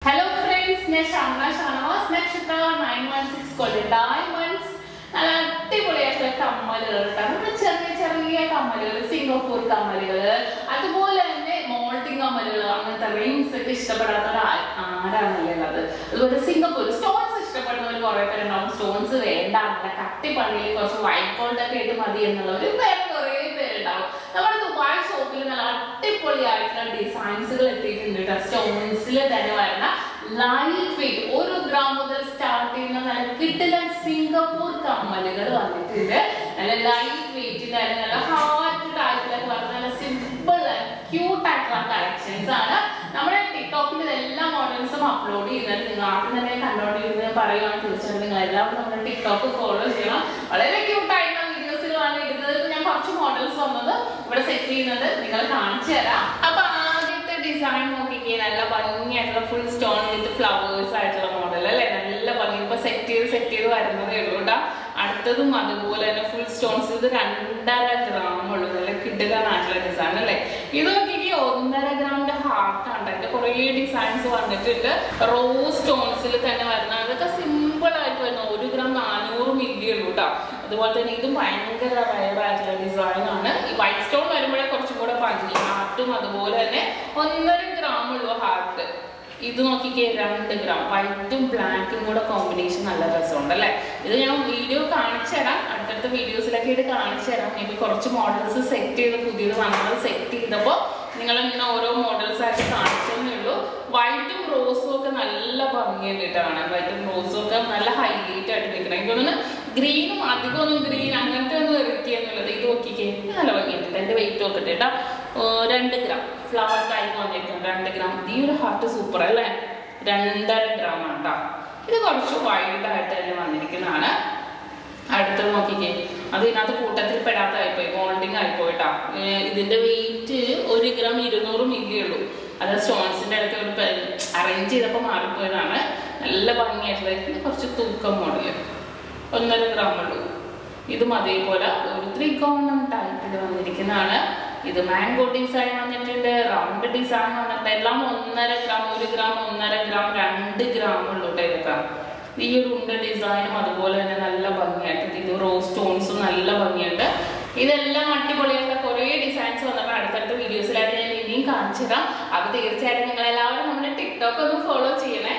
Hello friends, SHAMNA Nakshathra 916 called diamonds. അടിപൊളിയായിട്ടുള്ള കമ്മലുകൾ നമ്മുടെ ചെറിയ കമ്മലുകൾ സിംഗപ്പൂർ കമ്മലുകൾ അതുപോലെ തന്നെ മോൾട്ടിംഗ് കമ്മലുകൾ അങ്ങനത്തെ റിങ്സ് ഒക്കെ ഇഷ്ടപ്പെടാത്തവർ ആരാണല്ലേ ഉള്ളത്. അതുപോലെ സിംഗപ്പൂർ സ്റ്റോൺസ് ഇഷ്ടപ്പെടുന്നവർ കുറെ പേരുണ്ടാവും. സ്റ്റോൺസ് വേണ്ട അങ്ങനെ കട്ടിപ്പള്ളിയിൽ കുറച്ച് വൈറ്റ് ഗോൾഡ് ഒക്കെ ആയിട്ട് മതി എന്നുള്ളവർ വേറെ കുറെ പേരുണ്ടാവും. നമ്മുടെ ദുബായ് ഷോപ്പിൽ നല്ല അടിപൊളിയായിട്ടുള്ള ഡിസൈൻസുകൾ എത്തിയിട്ടുണ്ട് കേട്ടോ. സ്റ്റോൺസിൽ തന്നെ വരുന്ന ലൈറ്റ് വെയിറ്റ് 1 ഗ്രാം മുതൽ സ്റ്റാർട്ട് ചെയ്യുന്ന നല്ല കിടിലൻ സിംഗപ്പൂർ കമ്മലുകൾ വന്നിട്ടുണ്ട്. നല്ല ലൈറ്റ് വെയിറ്റിന്റെ നല്ല ഹാർട്ട് ആയിട്ടുള്ള നല്ല സിമ്പിൾ ക്യൂട്ട് ആയിട്ടുള്ള കളക്ഷൻസ് ആണ്. നമ്മുടെ ടിക്ടോക്കിൽ എല്ലാ മോഡൽസും അപ്ലോഡ് ചെയ്യുന്നത്. നിങ്ങൾ ആദ്യം തന്നെ കണ്ടോണ്ടിരുന്നത് പറയുകയാണ്. തീർച്ചയായിട്ടും നിങ്ങൾ എല്ലാവരും നമ്മുടെ ടിക്ടോക്ക് ഫോളോ ചെയ്യണം. വളരെ ക്യൂട്ട് ആയിട്ടുള്ള വീഡിയോസിലാണ് ഇടുന്നത്. ഞാൻ കുറച്ച് മോഡൽസ് വന്നത് ഇവിടെ സെറ്റ് ചെയ്യുന്നത് നിങ്ങൾ കാണിച്ചു തരാം. അപ്പൊ ആദ്യത്തെ ഡിസൈൻ നോക്കിക്കേ, നല്ല ഭംഗിയായിട്ടുള്ള ഫുൾ സ്റ്റോൺ വിത്ത് ഫ്ലവേഴ്സ് ആയിട്ടുള്ള മോഡൽ അല്ലെ. നല്ല ഭംഗി ഇപ്പൊ സെറ്റ് ചെയ്ത് വരുന്നതേ ഉള്ളൂ കേട്ടോ. അടുത്തതും അതുപോലെ തന്നെ ഫുൾ സ്റ്റോൺസ്. ഇത് 2.5 ഗ്രാം ഉള്ളൂ. നല്ല കിടിലനായിട്ടുള്ള ഡിസൈൻ അല്ലെ. ഇത് നോക്കിക്കേ 1.5 ഗ്രാമിന്റെ ഹാർട്ട് ആണ്. അതിന്റെ കുറെ ഡിസൈൻസ് വന്നിട്ടുണ്ട്. റോസ് സ്റ്റോൺസിൽ തന്നെ വരുന്ന അതൊക്കെ സിമ്പിൾ ആയിട്ട് വരുന്ന 1 ഗ്രാം 400 മില്ലി ഉള്ളൂ കേട്ടോ. അതുപോലെ തന്നെ ഇതും ഭയങ്കര റയറായിട്ടുള്ള ഡിസൈൻ ആണ്. ഈ വൈറ്റ് സ്റ്റോൺ വരുമ്പോഴേ കുറച്ചും കൂടെ ഭംഗി. ഹാർട്ടും അതുപോലെ തന്നെ 1.5 ഗ്രാം ഉള്ളൂ ഹാർട്ട്. ഇത് നോക്കിക്കേ 2 ഗ്രാം. വൈറ്റും ബ്ലാക്കും കൂടെ കോമ്പിനേഷൻ നല്ല രസമുണ്ട് അല്ലേ. ഇത് ഞാൻ വീഡിയോ കാണിച്ചു തരാം. അടുത്തടുത്ത വീഡിയോസിലൊക്കെ ഇത് കാണിച്ചു തരാം. ഇനി കുറച്ച് മോഡൽസ് സെറ്റ് ചെയ്ത് പുതിയത് വന്നത് സെറ്റ് ചെയ്തപ്പോൾ നിങ്ങളിങ്ങനെ ഓരോ മോഡൽസ് ആയിട്ട് കാണിച്ചതേ ഉള്ളൂ. വൈറ്റും റോസും ഒക്കെ നല്ല ഭംഗിയായിട്ട് കാണാൻ. വൈറ്റും റോസും ഒക്കെ നല്ല ഹൈലൈറ്റ് ആയിട്ട് നിൽക്കണം. എനിക്ക് തോന്നുന്നു ഗ്രീനും അധികമൊന്നും ഗ്രീൻ അങ്ങനത്തെ ഒന്നും ഇറക്കിയെന്നുള്ളത്. ഇത് നോക്കിക്കേ നല്ല ഭംഗിയായിട്ട്. എൻ്റെ വെയിറ്റ് നോക്കട്ടെ കേട്ടോ. 2 ഗ്രാം ഫ്ലവർ ടൈപ്പ് വന്നിട്ടുണ്ട്. 2 ഗ്രാം. ഈ ഒരു ഹാർട്ട് സൂപ്പർ അല്ലേ. 2.5 ഗ്രാം ആണ് കേട്ടോ. ഇത് കുറച്ച് വൈഡ് ആയിട്ട് തന്നെ വന്നിരിക്കുന്നതാണ്. അടുത്തത് നോക്കിക്കേ, അത് ഇതിനകത്ത് കൂട്ടത്തിൽ പെടാത്തതായിപ്പോയി, മോൾഡിങ് ആയിപ്പോയി കേട്ടോ. ഇതിന്റെ വെയിറ്റ് 1 ഗ്രാം 200 മില്ലി ഉള്ളൂ. അത് സ്റ്റോൺസിന്റെ ഇടയ്ക്ക് അറേഞ്ച് ചെയ്തപ്പോൾ മാറിപ്പോയതാണ്. നല്ല ഭംഗിയായിട്ടുള്ള ഇത് കുറച്ച് തൂക്കം മോഡല് 1.5 ഗ്രാം ഉള്ളൂ. ഇതും അതേപോലെ ഒരു ത്രികോണം ടൈപ്പിൽ വന്നിരിക്കുന്നതാണ്. ഇത് മാംഗോ ഡിസൈൻ വന്നിട്ടുണ്ട്. റൗണ്ട് ഡിസൈൻ വന്നിട്ടുണ്ട്. എല്ലാം 1.5 ഗ്രാം 1 ഗ്രാം 1.5 ഗ്രാം 2 ഗ്രാം ഉള്ളൂ ഇതൊക്കെ. ഈ ഒരു ഉണ്ട ഡിസൈനും അതുപോലെ തന്നെ നല്ല ഭംഗിയായിട്ട്. ഇത് റോസ് സ്റ്റോൺസും നല്ല ഭംഗിയുണ്ട്. ഇതെല്ലാം അടിപൊളിയായിട്ടുള്ള കുറെ ഡിസൈൻസ് വന്നപ്പോൾ അടുത്തടുത്ത വീഡിയോസിലായിട്ട് ഞാൻ ഇനിയും കാണിച്ചു തരാം. അപ്പൊ തീർച്ചയായിട്ടും നിങ്ങൾ എല്ലാവരും നമ്മുടെ ടിക്ടോക്ക് ഒന്ന് ഫോളോ ചെയ്യണേ.